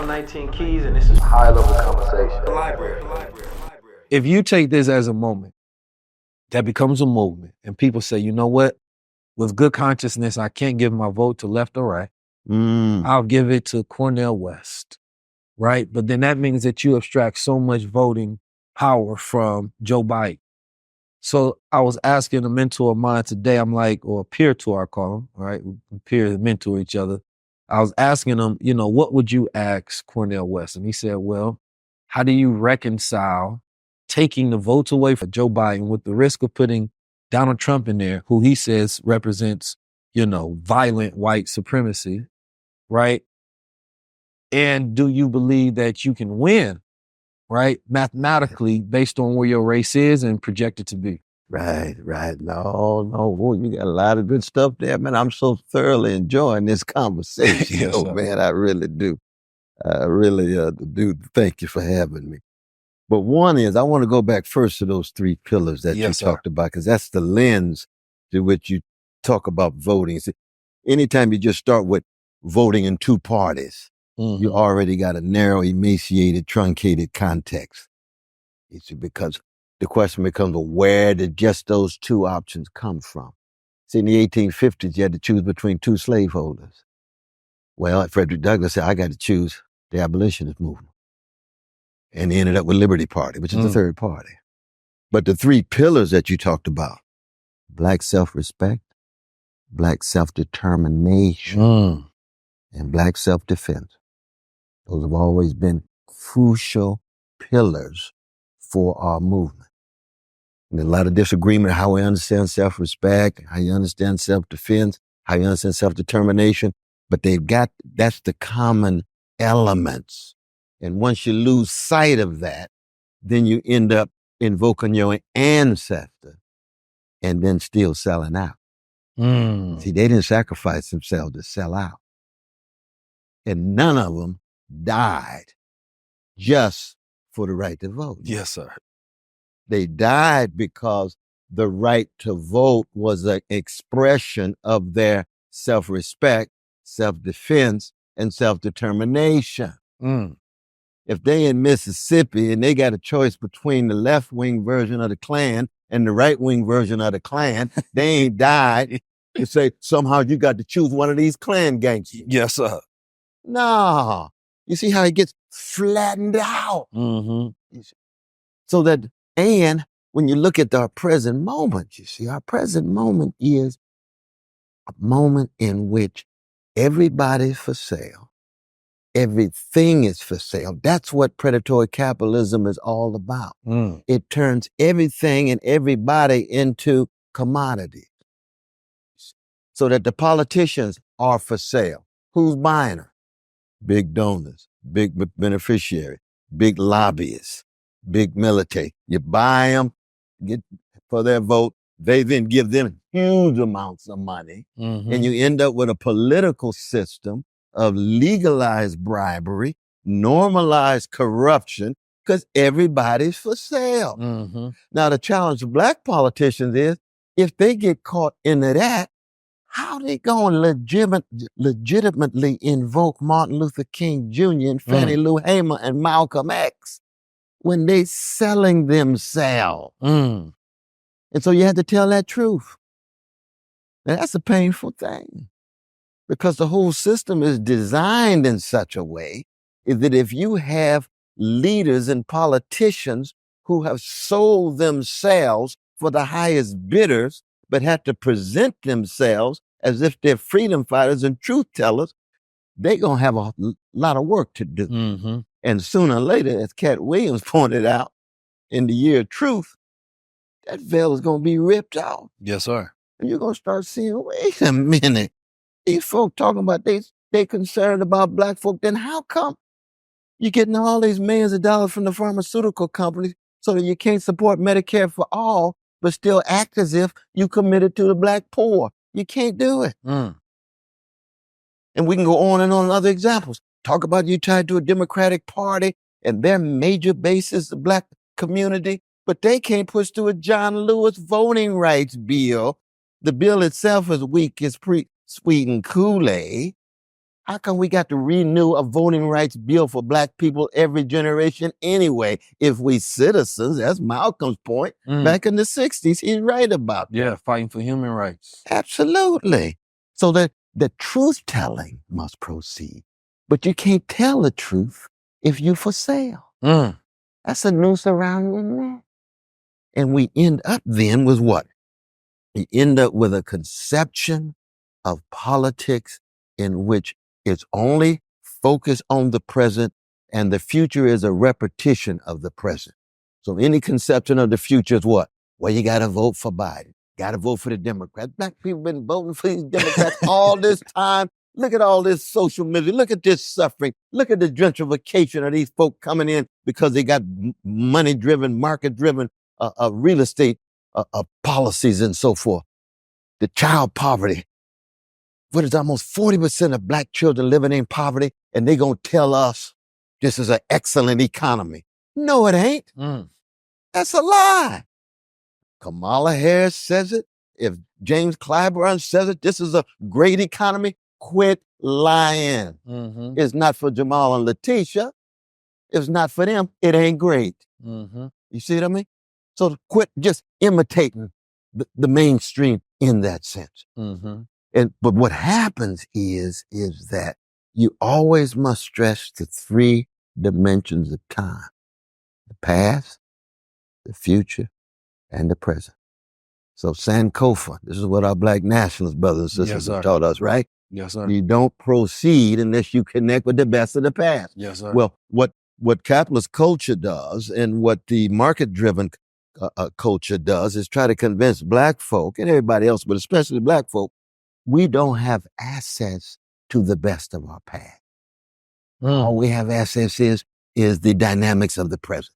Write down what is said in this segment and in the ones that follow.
I'm 19 Keys, and this is high level conversation. The library. If you take this as a moment that becomes a movement, and people say, you know what, with good consciousness, I can't give my vote to left or right. I'll give it to Cornel West, right? But then that means that you abstract so much voting power from Joe Biden. So I was asking a mentor of mine today, I'm like, or a peer to I call him, right? We peer and mentor each other. I was asking him, you know, what would you ask Cornel West? And he said, well, how do you reconcile taking the votes away from Joe Biden with the risk of putting Donald Trump in there, who he says represents, you know, violent white supremacy, right? And do you believe that you can win, right, mathematically based on where your race is and projected to be? Right. No, boy, you got a lot of good stuff there, man. I'm so thoroughly enjoying this conversation. Yes, sir. Man, I really do. I really do. Thank you for having me. But one is, I want to go back first to those three pillars that Yes, you sir. talked about, because that's the lens through which you talk about voting. See, anytime you just start with voting in two parties, you already got a narrow, emaciated, truncated context. It's because the question becomes, well, where did just those two options come from? See, in the 1850s, you had to choose between two slaveholders. Well, Frederick Douglass said, I got to choose the abolitionist movement. And he ended up with Liberty Party, which is the third party. But the three pillars that you talked about, Black self-respect, Black self-determination, and Black self-defense, those have always been crucial pillars for our movement. And a lot of disagreement how we understand self-respect, how you understand self-defense, how you understand self-determination, but that's the common elements. And once you lose sight of that, then you end up invoking your ancestor and then still selling out. See, they didn't sacrifice themselves to sell out. And none of them died just for the right to vote. Yes, sir. They died because the right to vote was an expression of their self-respect, self-defense, and self-determination. If they in Mississippi and they got a choice between the left-wing version of the Klan and the right-wing version of the Klan, they ain't died to say somehow you got to choose one of these Klan gangsters. Yes, sir. No. You see how it gets flattened out? So that, and when you look at our present moment, you see our present moment is a moment in which everybody's for sale. Everything is for sale. That's what predatory capitalism is all about. It turns everything and everybody into commodities. So that the politicians are for sale. Who's buying them? Big donors, big beneficiaries, big lobbyists, big military. You buy them, get for their vote. They then give them huge amounts of money. And you end up with a political system of legalized bribery, normalized corruption, because everybody's for sale. Now, the challenge of Black politicians is, if they get caught into that, how they going to legitimately invoke Martin Luther King Jr. and Fannie Lou Hamer and Malcolm X when they selling themselves? And so you have to tell that truth. And that's a painful thing, because the whole system is designed in such a way is that if you have leaders and politicians who have sold themselves for the highest bidders, but have to present themselves as if they're freedom fighters and truth tellers, they're going to have a lot of work to do. And sooner or later, as Cat Williams pointed out, in the year of truth, that veil is going to be ripped off. Yes, sir. And you're going to start seeing, wait a minute, these folk talking about they concerned about Black folk, then how come you're getting all these millions of dollars from the pharmaceutical companies so that you can't support Medicare for all, but still act as if you committed to the Black poor? You can't do it. And we can go on and on other examples. Talk about you tied to a Democratic Party and their major base is the Black community, but they can't push through a John Lewis voting rights bill. The bill itself is weak as sweetened Kool-Aid. How come we got to renew a voting rights bill for black people every generation anyway? If we citizens, that's Malcolm's point, back in the 60s, he's right about that. Yeah, fighting for human rights. Absolutely. So that the truth telling must proceed. But you can't tell the truth if you for sale. That's a noose around your neck. And we end up then with what? We end up with a conception of politics in which it's only focused on the present and the future is a repetition of the present. So any conception of the future is what? Well, you got to vote for Biden. Got to vote for the Democrats. Black people been voting for these Democrats all this time. Look at all this social misery. Look at this suffering. Look at the gentrification of these folk coming in because they got money-driven, market-driven real estate policies and so forth. The child poverty. What is almost 40% of black children living in poverty, and they gonna tell us this is an excellent economy. No, it ain't. That's a lie. Kamala Harris says it. If James Clyburn says it, this is a great economy. Quit lying. It's not for Jamal and Letitia. It's not for them. It ain't great. You see what I mean? So quit just imitating the mainstream in that sense. But what happens is that you always must stress the three dimensions of time: the past, the future, and the present. So Sankofa, this is what our black nationalist brothers and sisters have taught us, right? Yes, sir. You don't proceed unless you connect with the best of the past. Yes, sir. Well, what capitalist culture does and what the market-driven culture does is try to convince black folk and everybody else, but especially black folk, we don't have access to the best of our past. All we have access is the dynamics of the present.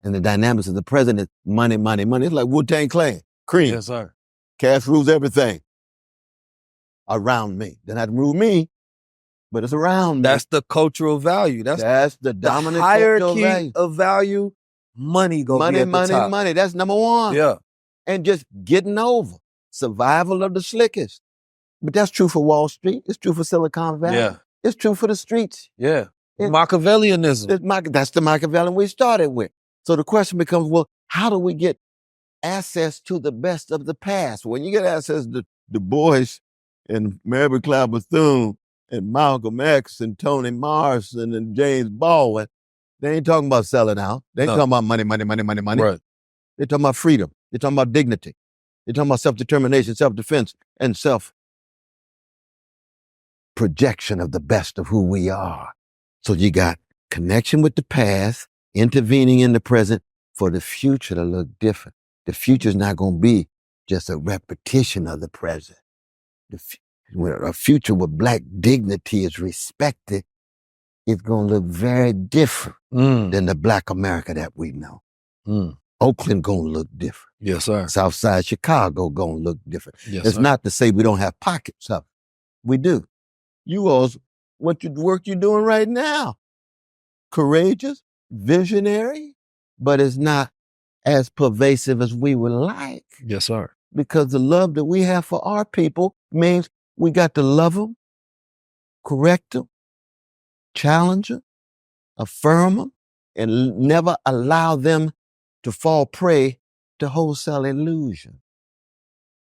And the dynamics of the present is money, money, money. It's like Wu-Tang Clan, cream. Yes, sir. Cash rules everything around me. They're not rule me, but it's around me. That's the cultural value. That's the dominant hierarchy of value. Money go money, be at the money, top. money. That's number one. Yeah. And just getting over. Survival of the slickest. But that's true for Wall Street. It's true for Silicon Valley. Yeah. It's true for the streets. Yeah. Machiavellianism. That's the Machiavellian we started with. So the question becomes, well, how do we get access to the best of the past? When you get access to Du Bois and Mary Clyde Bethune and Malcolm X and Toni Morrison and James Baldwin, they ain't talking about selling out. They ain't talking about money, money, money, money, money. Right. They're talking about freedom. They're talking about dignity. They're talking about self-determination, self-defense, and self-projection of the best of who we are. So you got connection with the past, intervening in the present for the future to look different. The future's not going to be just a repetition of the present. A future where black dignity is respected, it's going to look very different than the black America that we know. Oakland going to look different. Yes, sir. Southside Chicago going to look different. Yes, It's sir. not to say we don't have pockets of it. We do. You all, work you're doing right now, courageous, visionary, but it's not as pervasive as we would like. Yes, sir. Because the love that we have for our people means we got to love them, correct them, challenge them, affirm them, and never allow them to fall prey to wholesale illusion.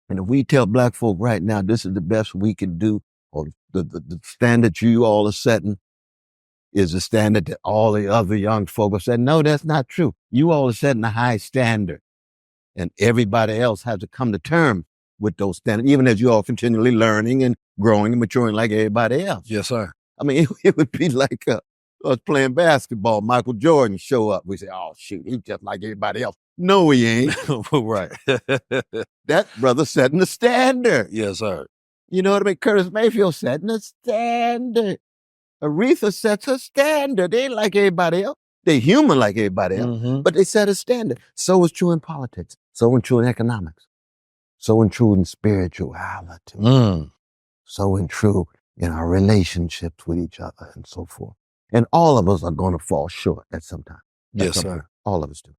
And if we tell black folk right now, this is the best we can do, or the standard you all are setting is the standard that all the other young folk are setting. No, that's not true. You all are setting a high standard, and everybody else has to come to terms with those standards, even as you all continually learning and growing and maturing like everybody else. Yes, sir. I mean, it would be like us playing basketball. Michael Jordan show up. We say, oh, shoot, he's just like everybody else. No, he ain't. Right. That brother setting the standard. Yes, sir. You know what I mean? Curtis Mayfield setting the standard. Aretha sets a standard. They ain't like everybody else. They human like everybody else, but they set a standard. So is true in politics. So is true in economics. So is true in spirituality. So is true in our relationships with each other and so forth. And all of us are going to fall short at some time. Yes, sir. All of us do.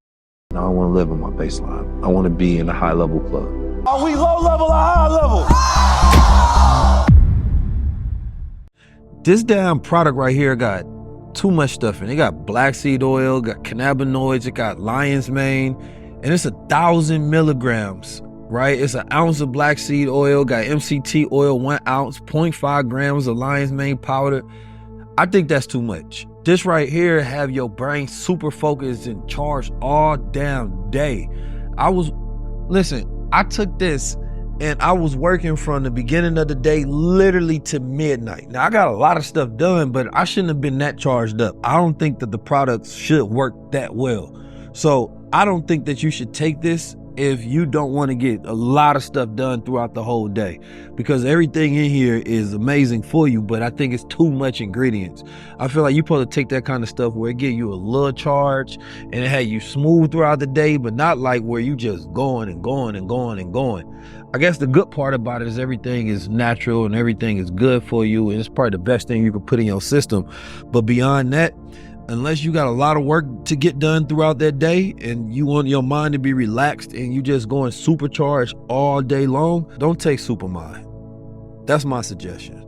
Now I want to live in my baseline. I want to be in a high level club. Are we low level or high level? This damn product right here got too much stuff in it. It got black seed oil, got cannabinoids, it got lion's mane, and it's 1,000 milligrams, right? It's an ounce of black seed oil, got MCT oil, 1 ounce, 0.5 grams of lion's mane powder. I think that's too much. This right here have your brain super focused and charged all damn day. I took this and I was working from the beginning of the day literally to midnight. Now I got a lot of stuff done, but I shouldn't have been that charged up. I don't think that the products should work that well. So I don't think that you should take this if you don't want to get a lot of stuff done throughout the whole day, because everything in here is amazing for you, but I think it's too much ingredients. I feel like you're supposed to take that kind of stuff where it give you a little charge and it had you smooth throughout the day, but not like where you just going and going and going and going. I guess the good part about it is everything is natural and everything is good for you, and it's probably the best thing you can put in your system. But beyond that, unless you got a lot of work to get done throughout that day and you want your mind to be relaxed and you just going supercharged all day long, don't take Supermind. That's my suggestion.